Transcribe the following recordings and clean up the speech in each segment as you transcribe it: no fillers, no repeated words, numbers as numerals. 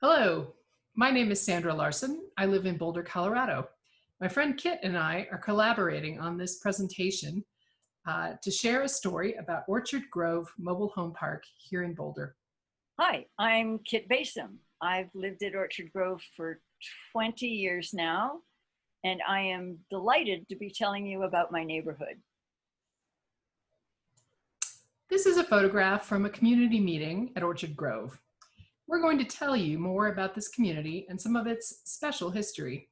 Hello, my name is Sandra Larson. I live in Boulder, Colorado. My friend Kit and I are collaborating on this presentation to share a story about Orchard Grove Mobile Home Park here in Boulder. Hi, I'm Kit Basom. I've lived at Orchard Grove for 20 years now, and I am delighted to be telling you about my neighborhood. This is a photograph from a community meeting at Orchard Grove. We're going to tell you more about this community and some of its special history.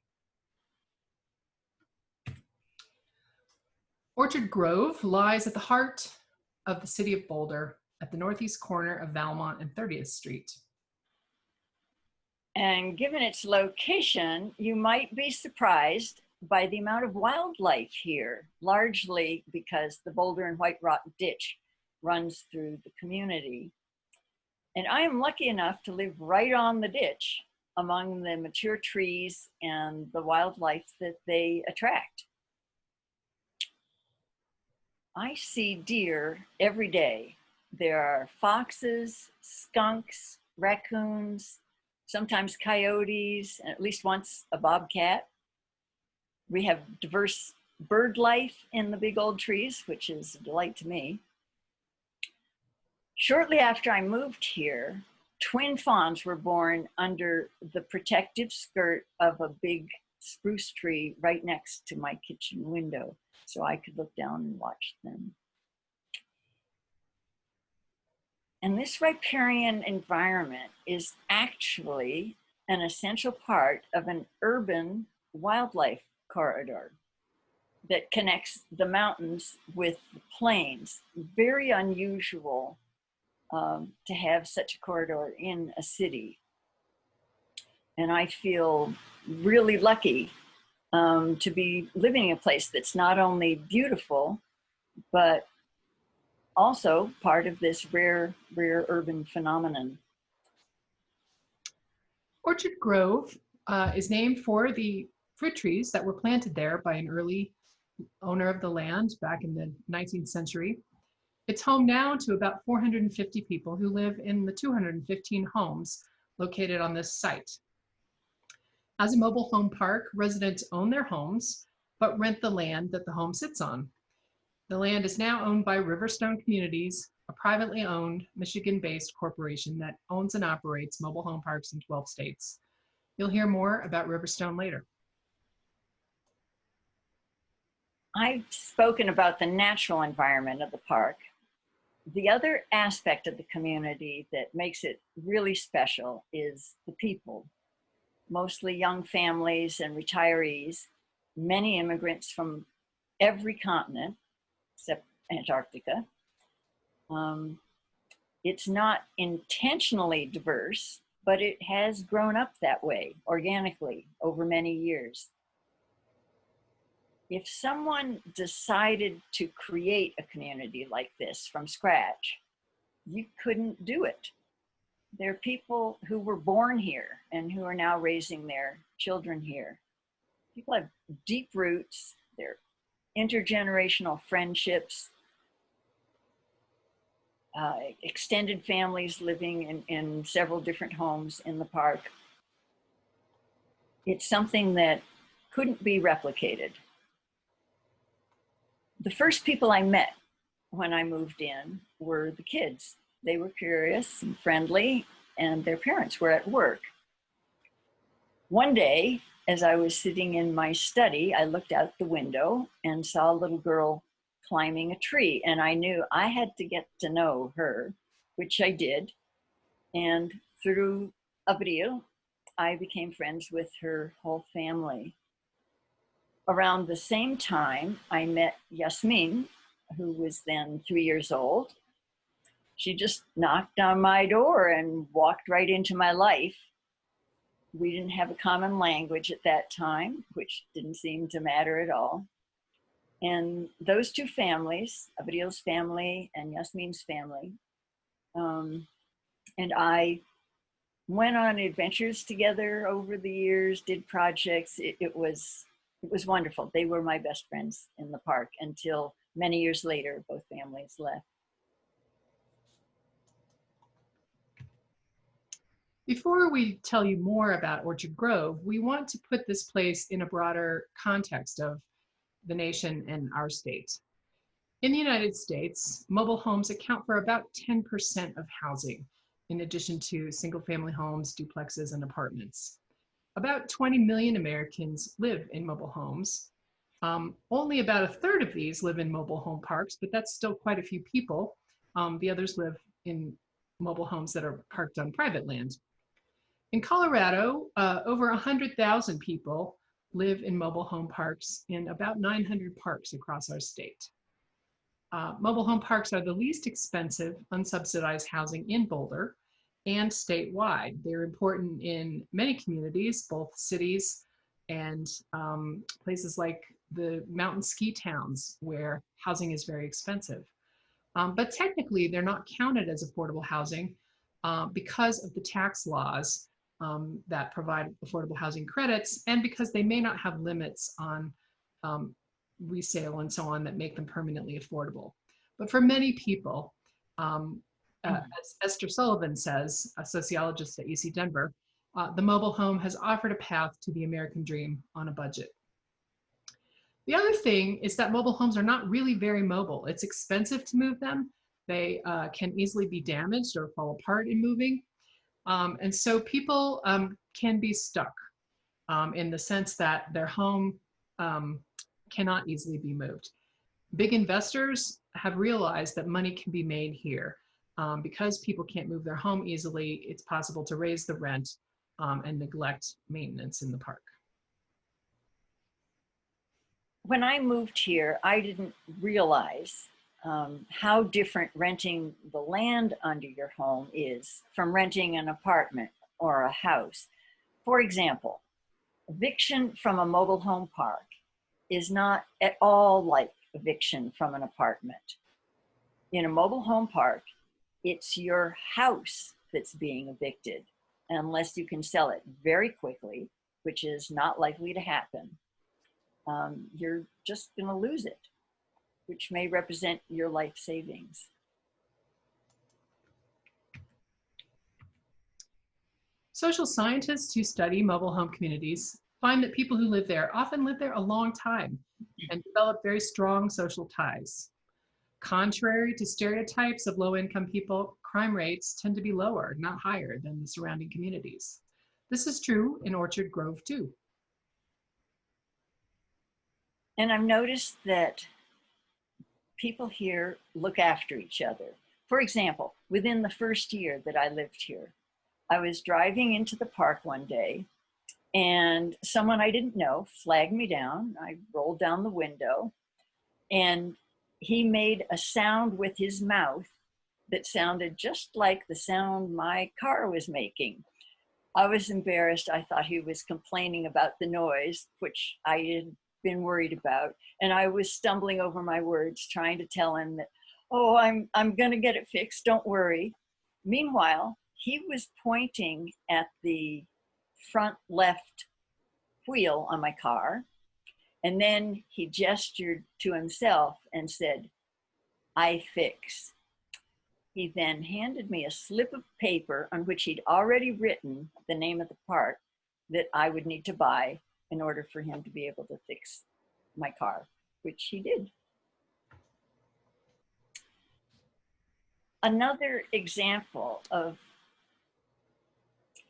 Orchard Grove lies at the heart of the city of Boulder at the northeast corner of Valmont and 30th Street. And given its location, you might be surprised by the amount of wildlife here, largely because the Boulder and White Rock Ditch runs through the community. And I am lucky enough to live right on the ditch among the mature trees and the wildlife that they attract. I see deer every day. There are foxes, skunks, raccoons, sometimes coyotes, and at least once a bobcat. We have diverse bird life in the big old trees, which is a delight to me. Shortly after I moved here, twin fawns were born under the protective skirt of a big spruce tree right next to my kitchen window, so I could look down and watch them. And this riparian environment is actually an essential part of an urban wildlife corridor that connects the mountains with the plains. Very unusual to have such a corridor in a city. And I feel really lucky to be living in a place that's not only beautiful, but also part of this rare urban phenomenon. Orchard Grove is named for the fruit trees that were planted there by an early owner of the land back in the 19th century. It's home now to about 450 people who live in the 215 homes located on this site. As a mobile home park, residents own their homes, but rent the land that the home sits on. The land is now owned by Riverstone Communities, a privately owned Michigan-based corporation that owns and operates mobile home parks in 12 states. You'll hear more about Riverstone later. I've spoken about the natural environment of the park. The other aspect of the community that makes it really special is the people, mostly young families and retirees, many immigrants from every continent except Antarctica. It's not intentionally diverse, but it has grown up that way organically over many years. If someone decided to create a community like this from scratch, you couldn't do it. There are people who were born here and who are now raising their children here. People have deep roots, they're intergenerational friendships, extended families living in several different homes in the park. It's something that couldn't be replicated. The first people I met when I moved in were the kids. They were curious and friendly, and their parents were at work. One day, as I was sitting in my study, I looked out the window and saw a little girl climbing a tree, and I knew I had to get to know her, which I did. And through a video, I became friends with her whole family. Around the same time, I met Yasmin, who was then 3 years old. She just knocked on my door and walked right into my life. We didn't have a common language at that time, which didn't seem to matter at all. And those two families, Abril's family and Yasmin's family, and I went on adventures together over the years, did projects. It was wonderful. They were my best friends in the park until many years later, both families left. Before we tell you more about Orchard Grove, we want to put this place in a broader context of the nation and our state. In the United States, mobile homes account for about 10% of housing, in addition to single-family homes, duplexes, and apartments. About 20 million Americans live in mobile homes. Only about a third of these live in mobile home parks, but that's still quite a few people. The others live in mobile homes that are parked on private land. In Colorado, over 100,000 people live in mobile home parks in about 900 parks across our state. Mobile home parks are the least expensive unsubsidized housing in Boulder and statewide. They're important in many communities, both cities and places like the mountain ski towns where housing is very expensive. But technically, they're not counted as affordable housing because of the tax laws that provide affordable housing credits, and because they may not have limits on resale and so on that make them permanently affordable. But for many people, as Esther Sullivan says, a sociologist at UC Denver, the mobile home has offered a path to the American dream on a budget. The other thing is that mobile homes are not really very mobile. It's expensive to move them. They can easily be damaged or fall apart in moving. And so people can be stuck in the sense that their home cannot easily be moved. Big investors have realized that money can be made here. Because people can't move their home easily, it's possible to raise the rent and neglect maintenance in the park. When I moved here, I didn't realize how different renting the land under your home is from renting an apartment or a house. For example, eviction from a mobile home park is not at all like eviction from an apartment. In a mobile home park, it's your house that's being evicted, unless you can sell it very quickly, which is not likely to happen. You're just going to lose it, which may represent your life savings. Social scientists who study mobile home communities find that people who live there often live there a long time and develop very strong social ties. Contrary to stereotypes of low-income people, crime rates tend to be lower, not higher, than the surrounding communities. This is true in Orchard Grove too. And I've noticed that people here look after each other. For example, within the first year that I lived here, I was driving into the park one day and someone I didn't know flagged me down. I rolled down the window and he made a sound with his mouth that sounded just like the sound my car was making. I was embarrassed. I thought he was complaining about the noise, which I had been worried about. And I was stumbling over my words, trying to tell him that, oh, I'm gonna get it fixed, don't worry. Meanwhile, he was pointing at the front left wheel on my car. And then he gestured to himself and said, I fix. He then handed me a slip of paper on which he'd already written the name of the part that I would need to buy in order for him to be able to fix my car, which he did. Another example of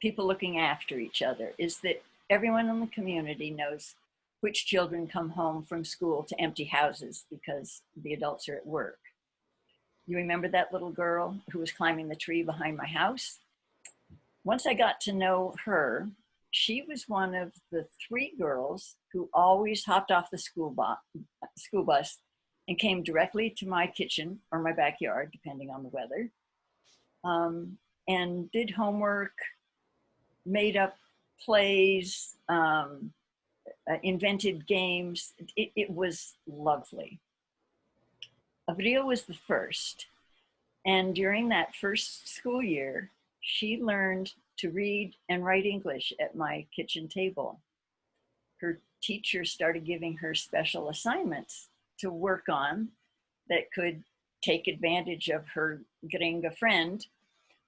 people looking after each other is that everyone in the community knows which children come home from school to empty houses because the adults are at work. You remember that little girl who was climbing the tree behind my house? Once I got to know her, she was one of the 3 girls who always hopped off the school bus and came directly to my kitchen or my backyard, depending on the weather, and did homework, made up plays, invented games. It was lovely. Avril was the first, and during that first school year, she learned to read and write English at my kitchen table. Her teacher started giving her special assignments to work on that could take advantage of her getting a friend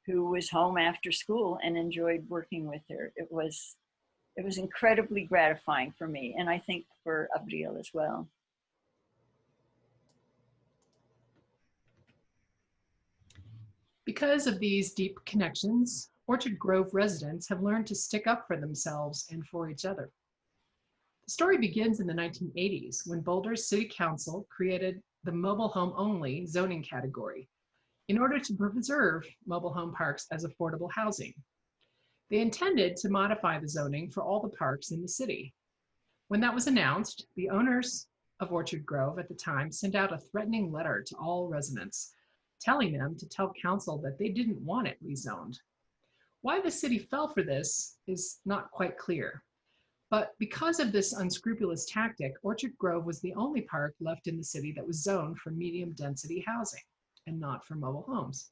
who was home after school and enjoyed working with her. It was incredibly gratifying for me, and I think for Abril as well. Because of these deep connections, Orchard Grove residents have learned to stick up for themselves and for each other. The story begins in the 1980s when Boulder's City Council created the mobile home only zoning category in order to preserve mobile home parks as affordable housing. They intended to modify the zoning for all the parks in the city. When that was announced, the owners of Orchard Grove at the time sent out a threatening letter to all residents, telling them to tell council that they didn't want it rezoned. Why the city fell for this is not quite clear. But because of this unscrupulous tactic, Orchard Grove was the only park left in the city that was zoned for medium density housing and not for mobile homes.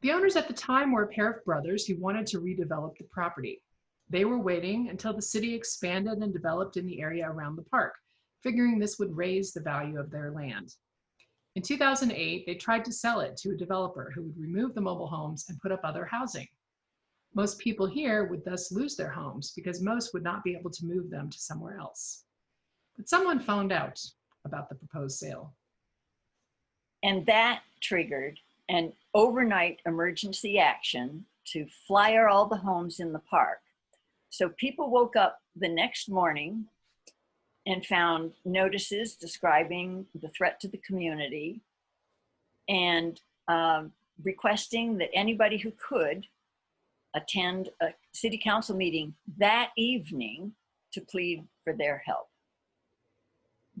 The owners at the time were a pair of brothers who wanted to redevelop the property. They were waiting until the city expanded and developed in the area around the park, figuring this would raise the value of their land. In 2008, they tried to sell it to a developer who would remove the mobile homes and put up other housing. Most people here would thus lose their homes because most would not be able to move them to somewhere else. But someone found out about the proposed sale. And that triggered an overnight emergency action to flyer all the homes in the park. So people woke up the next morning and found notices describing the threat to the community and requesting that anybody who could attend a city council meeting that evening to plead for their help.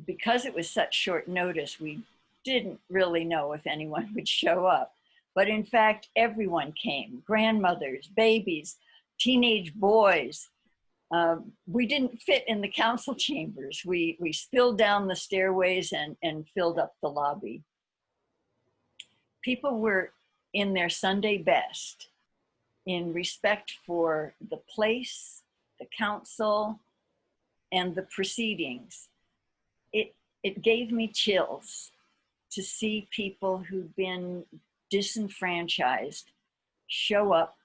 Because it was such short notice, we didn't really know if anyone would show up. But in fact, everyone came, grandmothers, babies, teenage boys. We didn't fit in the council chambers. We spilled down the stairways and filled up the lobby. People were in their Sunday best in respect for the place, the council, and the proceedings. It gave me chills to see people who'd been disenfranchised show up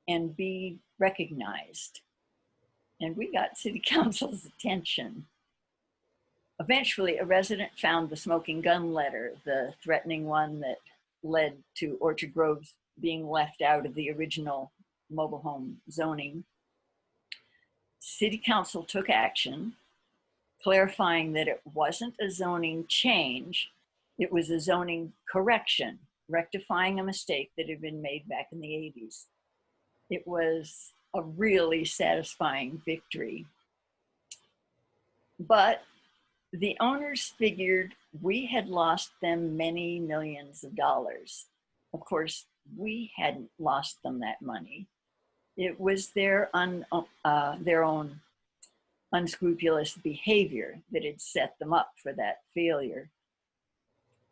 and be recognized. And we got city council's attention. Eventually, a resident found the smoking gun letter, the threatening one that led to Orchard Grove being left out of the original mobile home zoning. City council took action, clarifying that it wasn't a zoning change, it was a zoning correction, rectifying a mistake that had been made back in the 80s. It was a really satisfying victory. But the owners figured we had lost them many millions of dollars. Of course, we hadn't lost them that money. It was their own unscrupulous behavior that had set them up for that failure.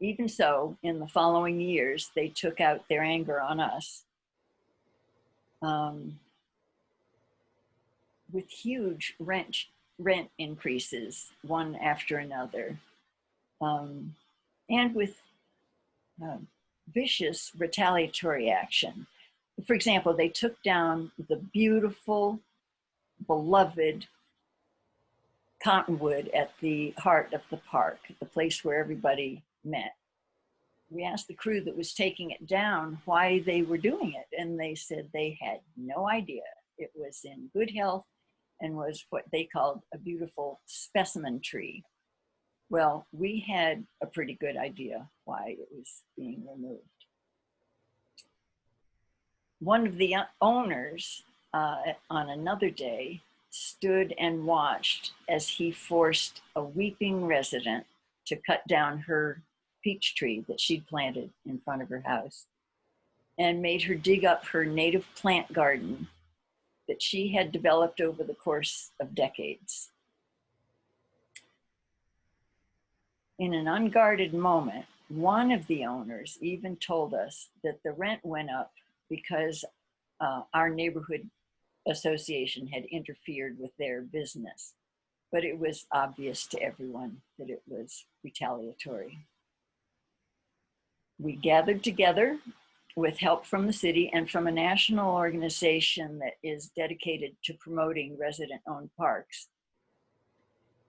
Even so, in the following years, they took out their anger on us with huge rent increases, one after another, and with vicious retaliatory action. For example, they took down the beautiful, beloved cottonwood at the heart of the park, the place where everybody met. We asked the crew that was taking it down why they were doing it, and they said they had no idea. It was in good health and was what they called a beautiful specimen tree. Well, we had a pretty good idea why it was being removed. One of the owners on another day stood and watched as he forced a weeping resident to cut down her peach tree that she'd planted in front of her house and made her dig up her native plant garden that she had developed over the course of decades. In an unguarded moment, one of the owners even told us that the rent went up because our neighborhood association had interfered with their business. But it was obvious to everyone that it was retaliatory. We gathered together with help from the city and from a national organization that is dedicated to promoting resident-owned parks,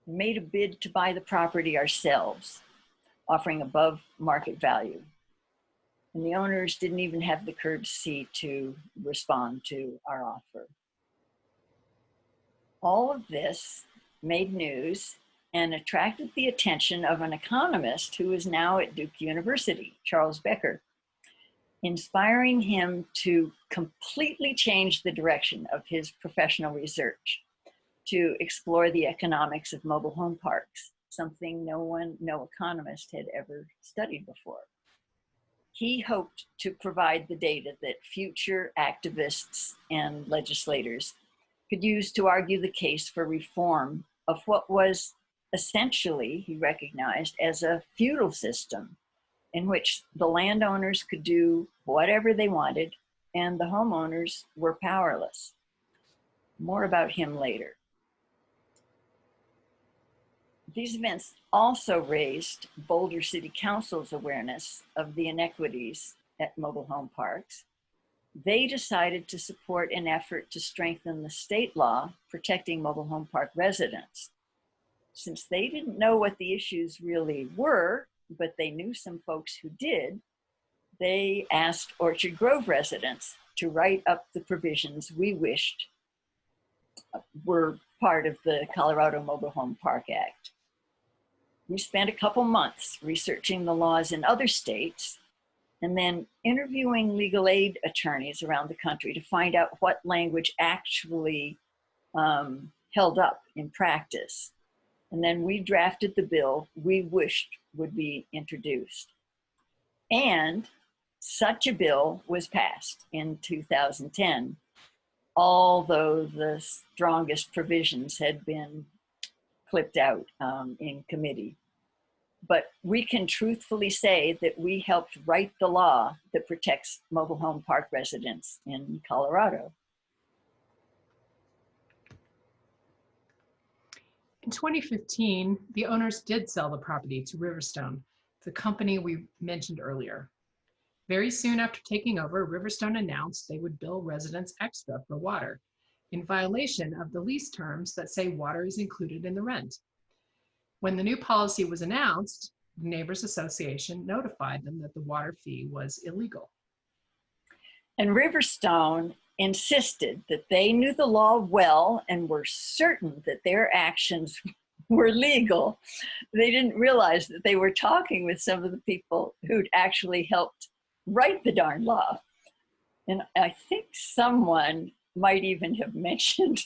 made a bid to buy the property ourselves, offering above market value. And the owners didn't even have the courtesy to respond to our offer. All of this made news and attracted the attention of an economist who is now at Duke University, Charles Becker, inspiring him to completely change the direction of his professional research to explore the economics of mobile home parks, something no economist had ever studied before. He hoped to provide the data that future activists and legislators could use to argue the case for reform of what was essentially, he recognized, as a feudal system in which the landowners could do whatever they wanted and the homeowners were powerless. More about him later. These events also raised Boulder City Council's awareness of the inequities at mobile home parks. They decided to support an effort to strengthen the state law protecting mobile home park residents. Since they didn't know what the issues really were, but they knew some folks who did, they asked Orchard Grove residents to write up the provisions we wished were part of the Colorado Mobile Home Park Act. We spent a couple months researching the laws in other states and then interviewing legal aid attorneys around the country to find out what language actually held up in practice. And then we drafted the bill we wished would be introduced. And such a bill was passed in 2010, although the strongest provisions had been clipped out in committee. But we can truthfully say that we helped write the law that protects mobile home park residents in Colorado. In 2015, the owners did sell the property to Riverstone, the company we mentioned earlier. Very soon after taking over, Riverstone announced they would bill residents extra for water, in violation of the lease terms that say water is included in the rent. When the new policy was announced, the Neighbors Association notified them that the water fee was illegal. And Riverstone insisted that they knew the law well and were certain that their actions were legal. They didn't realize that they were talking with some of the people who'd actually helped write the darn law. And I think someone might even have mentioned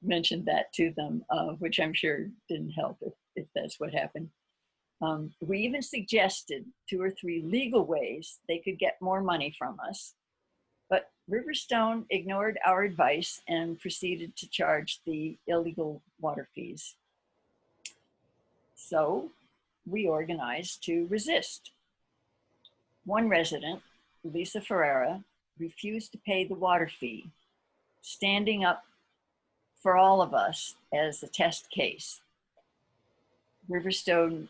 that to them, which I'm sure didn't help if that's what happened. We even suggested 2 or 3 legal ways they could get more money from us, but Riverstone ignored our advice and proceeded to charge the illegal water fees. So we organized to resist. One resident, Lisa Ferreira, refused to pay the water fee, standing up for all of us as a test case. Riverstone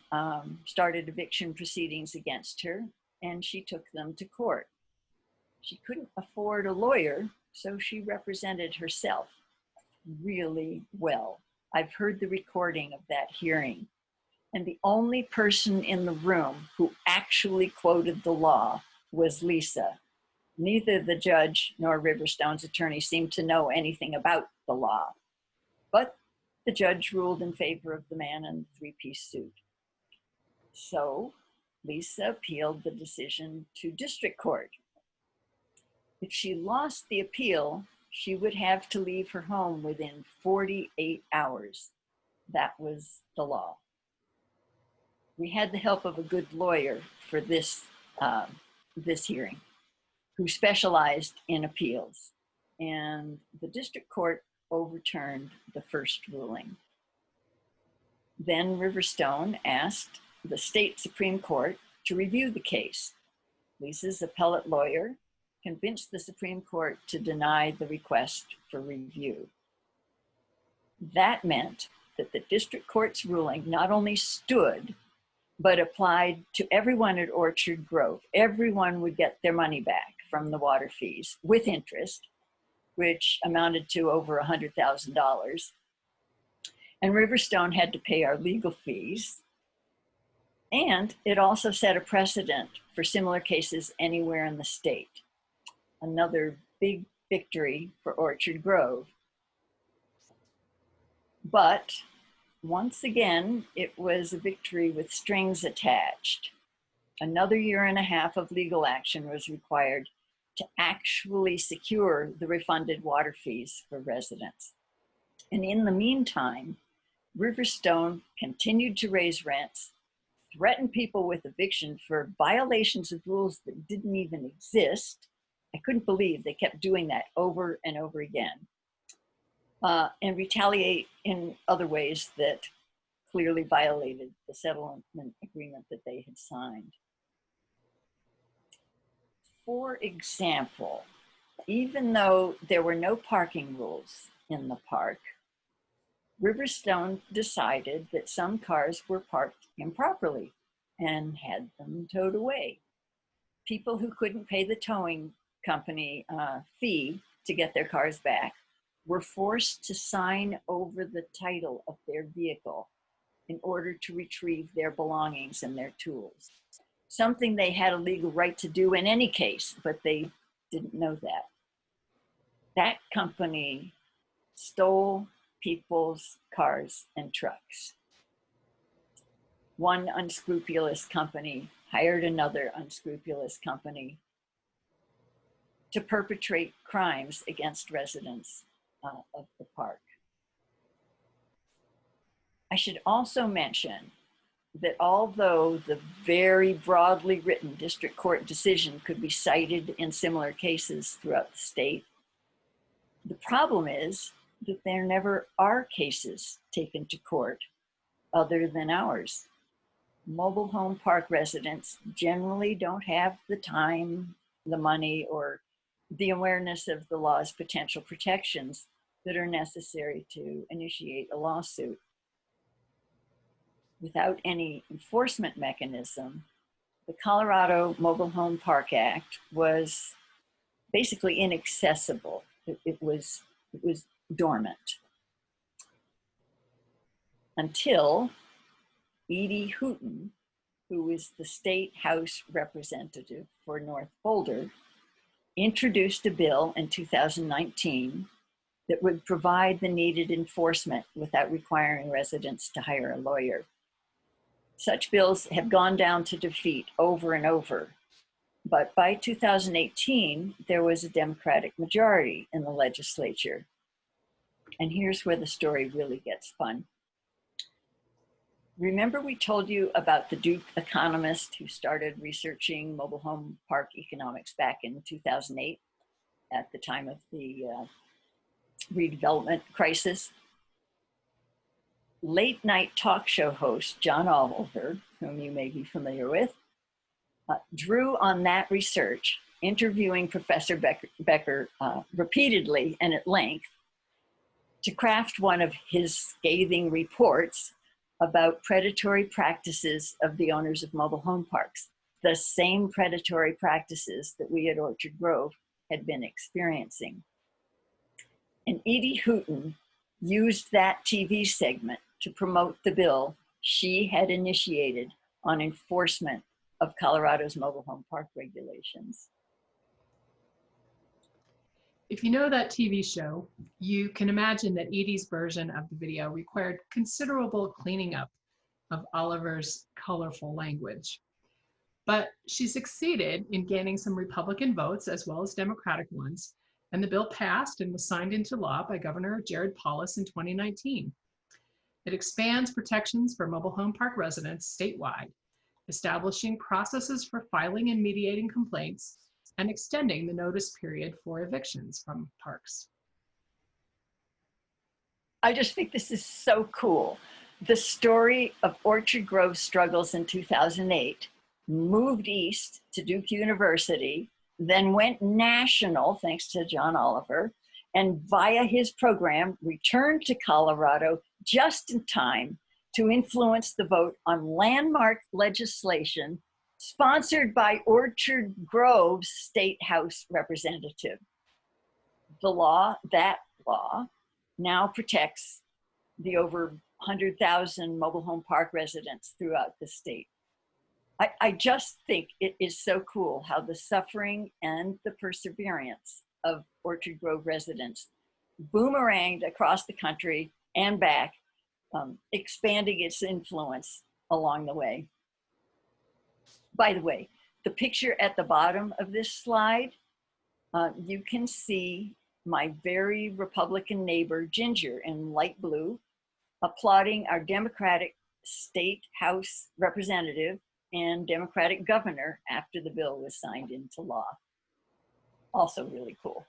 started eviction proceedings against her, and she took them to court. She couldn't afford a lawyer, so she represented herself really well. I've heard the recording of that hearing, and the only person in the room who actually quoted the law was Lisa. Neither the judge nor Riverstone's attorney seemed to know anything about the law, but the judge ruled in favor of the man in the 3-piece suit. So Lisa appealed the decision to district court. If she lost the appeal, she would have to leave her home within 48 hours. That was the law. We had the help of a good lawyer for this hearing, who specialized in appeals, and the district court overturned the first ruling. Then Riverstone asked the state Supreme Court to review the case. Lisa's appellate lawyer convinced the Supreme Court to deny the request for review. That meant that the district court's ruling not only stood, but applied to everyone at Orchard Grove. Everyone would get their money back from the water fees with interest, which amounted to over $100,000. And Riverstone had to pay our legal fees. And it also set a precedent for similar cases anywhere in the state. Another big victory for Orchard Grove. But once again, it was a victory with strings attached. Another year and a half of legal action was required to actually secure the refunded water fees for residents. And in the meantime, Riverstone continued to raise rents, threaten people with eviction for violations of rules that didn't even exist. I couldn't believe they kept doing that over and over again. And retaliate in other ways that clearly violated the settlement agreement that they had signed. For example, even though there were no parking rules in the park, Riverstone decided that some cars were parked improperly and had them towed away. People who couldn't pay the towing company fee to get their cars back were forced to sign over the title of their vehicle in order to retrieve their belongings and their tools. Something they had a legal right to do in any case, but they didn't know that. That company stole people's cars and trucks. One unscrupulous company hired another unscrupulous company to perpetrate crimes against residents of the park. I should also mention that although the very broadly written district court decision could be cited in similar cases throughout the state, the problem is that there never are cases taken to court other than ours. Mobile home park residents generally don't have the time, the money, or the awareness of the law's potential protections that are necessary to initiate a lawsuit. Without any enforcement mechanism, the Colorado Mobile Home Park Act was basically inaccessible. It was dormant until Edie Hooten, who is the state House representative for North Boulder, introduced a bill in 2019 that would provide the needed enforcement without requiring residents to hire a lawyer. Such bills have gone down to defeat over and over. But by 2018, there was a Democratic majority in the legislature. And here's where the story really gets fun. Remember we told you about the Duke economist who started researching mobile home park economics back in 2008 at the time of the redevelopment crisis? Late night talk show host John Oliver, whom you may be familiar with, drew on that research, interviewing Professor Becker repeatedly and at length to craft one of his scathing reports about predatory practices of the owners of mobile home parks, the same predatory practices that we at Orchard Grove had been experiencing. And Edie Hooten used that TV segment to promote the bill she had initiated on enforcement of Colorado's mobile home park regulations. If you know that TV show, you can imagine that Edie's version of the video required considerable cleaning up of Oliver's colorful language. But she succeeded in gaining some Republican votes as well as Democratic ones, and the bill passed and was signed into law by Governor Jared Polis in 2019. It expands protections for mobile home park residents statewide, establishing processes for filing and mediating complaints, and extending the notice period for evictions from parks. I just think this is so cool. The story of Orchard Grove's struggles in 2008, moved east to Duke University, then went national thanks to John Oliver, and via his program returned to Colorado just in time to influence the vote on landmark legislation Sponsored by Orchard Grove's State House representative. That law now protects the over 100,000 mobile home park residents throughout the state. I just think it is so cool how the suffering and the perseverance of Orchard Grove residents boomeranged across the country and back, expanding its influence along the way. By the way, the picture at the bottom of this slide, you can see my very Republican neighbor, Ginger, in light blue, applauding our Democratic State House representative and Democratic governor after the bill was signed into law. Also really cool.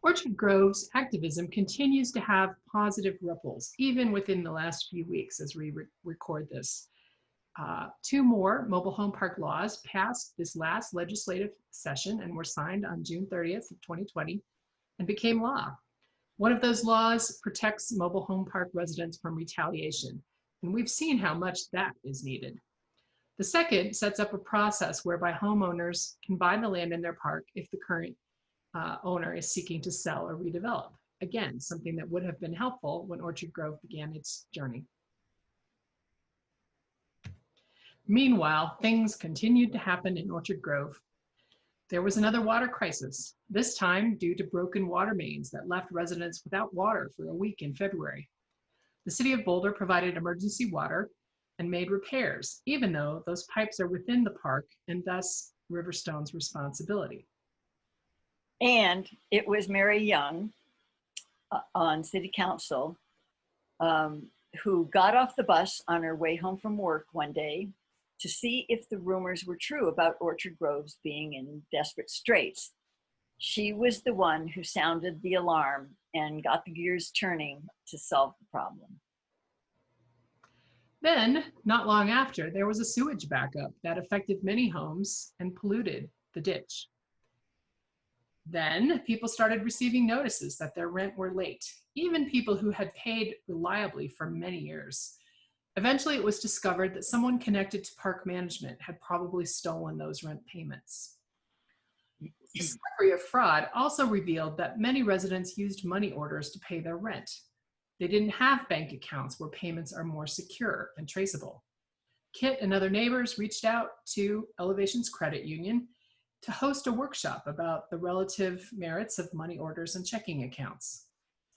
Orchard Grove's activism continues to have positive ripples, even within the last few weeks as we record this. 2 more mobile home park laws passed this last legislative session and were signed on June 30th of 2020 and became law. One of those laws protects mobile home park residents from retaliation, and we've seen how much that is needed. The second sets up a process whereby homeowners can buy the land in their park if the current owner is seeking to sell or redevelop. Again, something that would have been helpful when Orchard Grove began its journey. Meanwhile, things continued to happen in Orchard Grove. There was another water crisis, this time due to broken water mains that left residents without water for a week in February. The city of Boulder provided emergency water and made repairs, even though those pipes are within the park and thus Riverstone's responsibility. And it was Mary Young on city council who got off the bus on her way home from work one day to see if the rumors were true about Orchard Grove's being in desperate straits. She was the one who sounded the alarm and got the gears turning to solve the problem. Then, not long after, there was a sewage backup that affected many homes and polluted the ditch. Then people started receiving notices that their rent were late, even people who had paid reliably for many years. Eventually, it was discovered that someone connected to park management had probably stolen those rent payments. The discovery of fraud also revealed that many residents used money orders to pay their rent. They didn't have bank accounts where payments are more secure and traceable. Kit and other neighbors reached out to Elevation's credit union to host a workshop about the relative merits of money orders and checking accounts.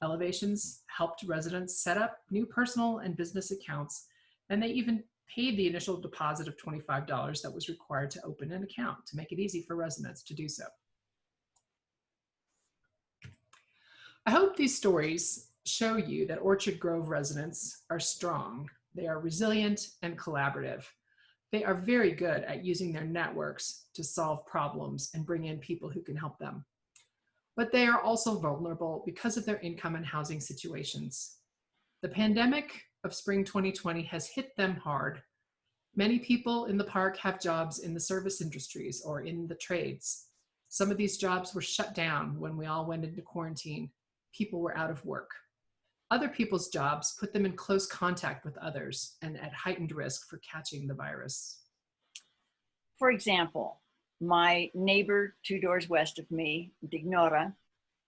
Elevations helped residents set up new personal and business accounts, and they even paid the initial deposit of $25 that was required to open an account to make it easy for residents to do so. I hope these stories show you that Orchard Grove residents are strong. They are resilient and collaborative. They are very good at using their networks to solve problems and bring in people who can help them. But they are also vulnerable because of their income and housing situations. The pandemic of spring 2020 has hit them hard. Many people in the park have jobs in the service industries or in the trades. Some of these jobs were shut down when we all went into quarantine. People were out of work. Other people's jobs put them in close contact with others and at heightened risk for catching the virus. For example, my neighbor 2 doors west of me, Dignora,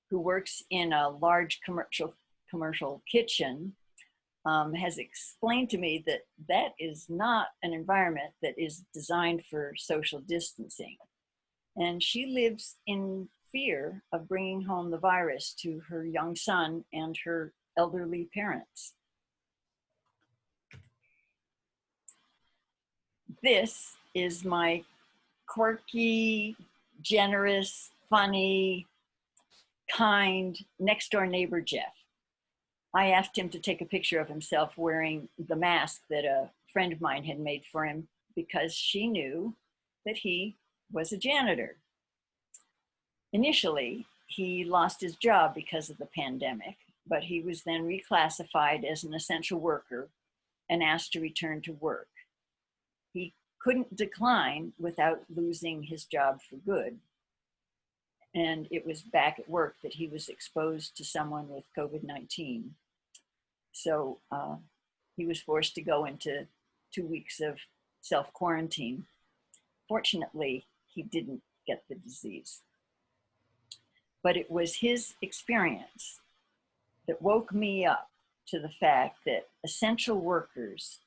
who works in a large commercial kitchen, has explained to me that that is not an environment that is designed for social distancing. And she lives in fear of bringing home the virus to her young son and her elderly parents. This is my quirky, generous, funny, kind next door neighbor, Jeff. I asked him to take a picture of himself wearing the mask that a friend of mine had made for him because she knew that he was a janitor. Initially, he lost his job because of the pandemic, but he was then reclassified as an essential worker and asked to return to work. He couldn't decline without losing his job for good. And it was back at work that he was exposed to someone with COVID-19. So he was forced to go into 2 weeks of self-quarantine. Fortunately, he didn't get the disease. But it was his experience that woke me up to the fact that essential workers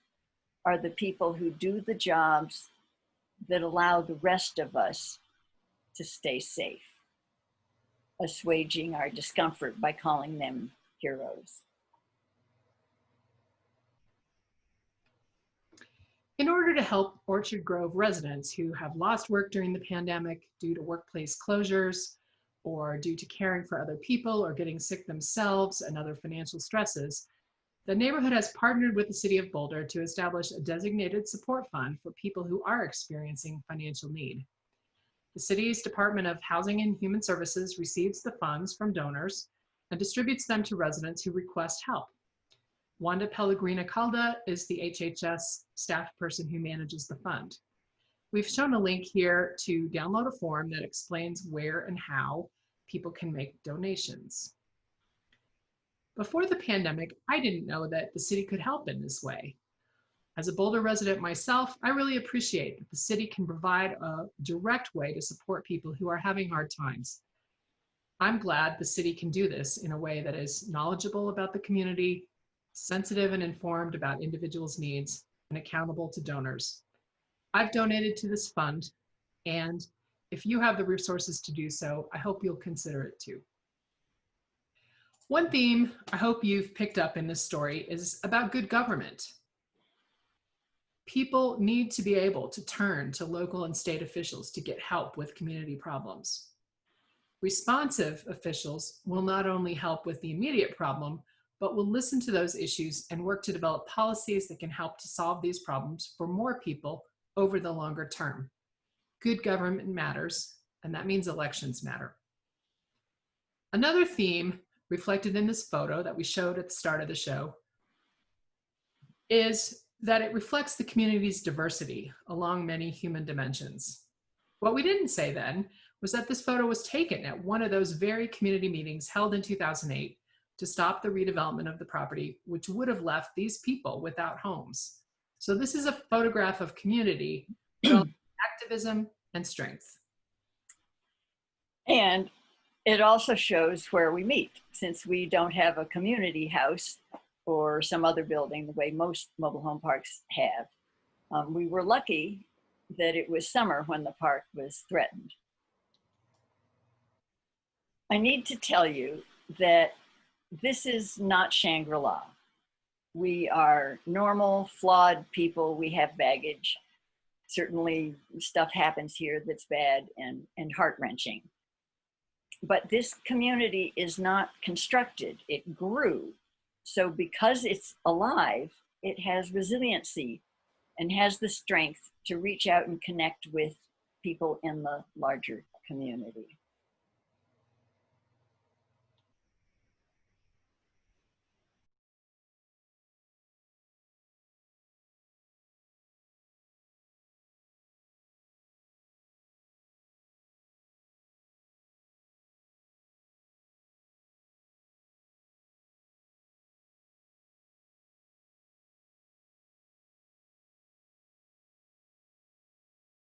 are the people who do the jobs that allow the rest of us to stay safe, assuaging our discomfort by calling them heroes. In order to help Orchard Grove residents who have lost work during the pandemic due to workplace closures or due to caring for other people or getting sick themselves and other financial stresses, the neighborhood has partnered with the City of Boulder to establish a designated support fund for people who are experiencing financial need. The city's Department of Housing and Human Services receives the funds from donors and distributes them to residents who request help. Wanda Pellegrina Calda is the HHS staff person who manages the fund. We've shown a link here to download a form that explains where and how people can make donations. Before the pandemic, I didn't know that the city could help in this way. As a Boulder resident myself, I really appreciate that the city can provide a direct way to support people who are having hard times. I'm glad the city can do this in a way that is knowledgeable about the community, sensitive and informed about individuals' needs, and accountable to donors. I've donated to this fund, and if you have the resources to do so, I hope you'll consider it too. One theme I hope you've picked up in this story is about good government. People need to be able to turn to local and state officials to get help with community problems. Responsive officials will not only help with the immediate problem, but will listen to those issues and work to develop policies that can help to solve these problems for more people over the longer term. Good government matters, and that means elections matter. Another theme reflected in this photo that we showed at the start of the show is that it reflects the community's diversity along many human dimensions. What we didn't say then was that this photo was taken at one of those very community meetings held in 2008 to stop the redevelopment of the property, which would have left these people without homes. So this is a photograph of community, activism, and strength. And it also shows where we meet, since we don't have a community house or some other building the way most mobile home parks have. We were lucky that it was summer when the park was threatened. I need to tell you that this is not Shangri-La. We are normal, flawed people. We have baggage. Certainly stuff happens here that's bad and heart-wrenching. But this community is not constructed, it grew. So because it's alive, it has resiliency and has the strength to reach out and connect with people in the larger community.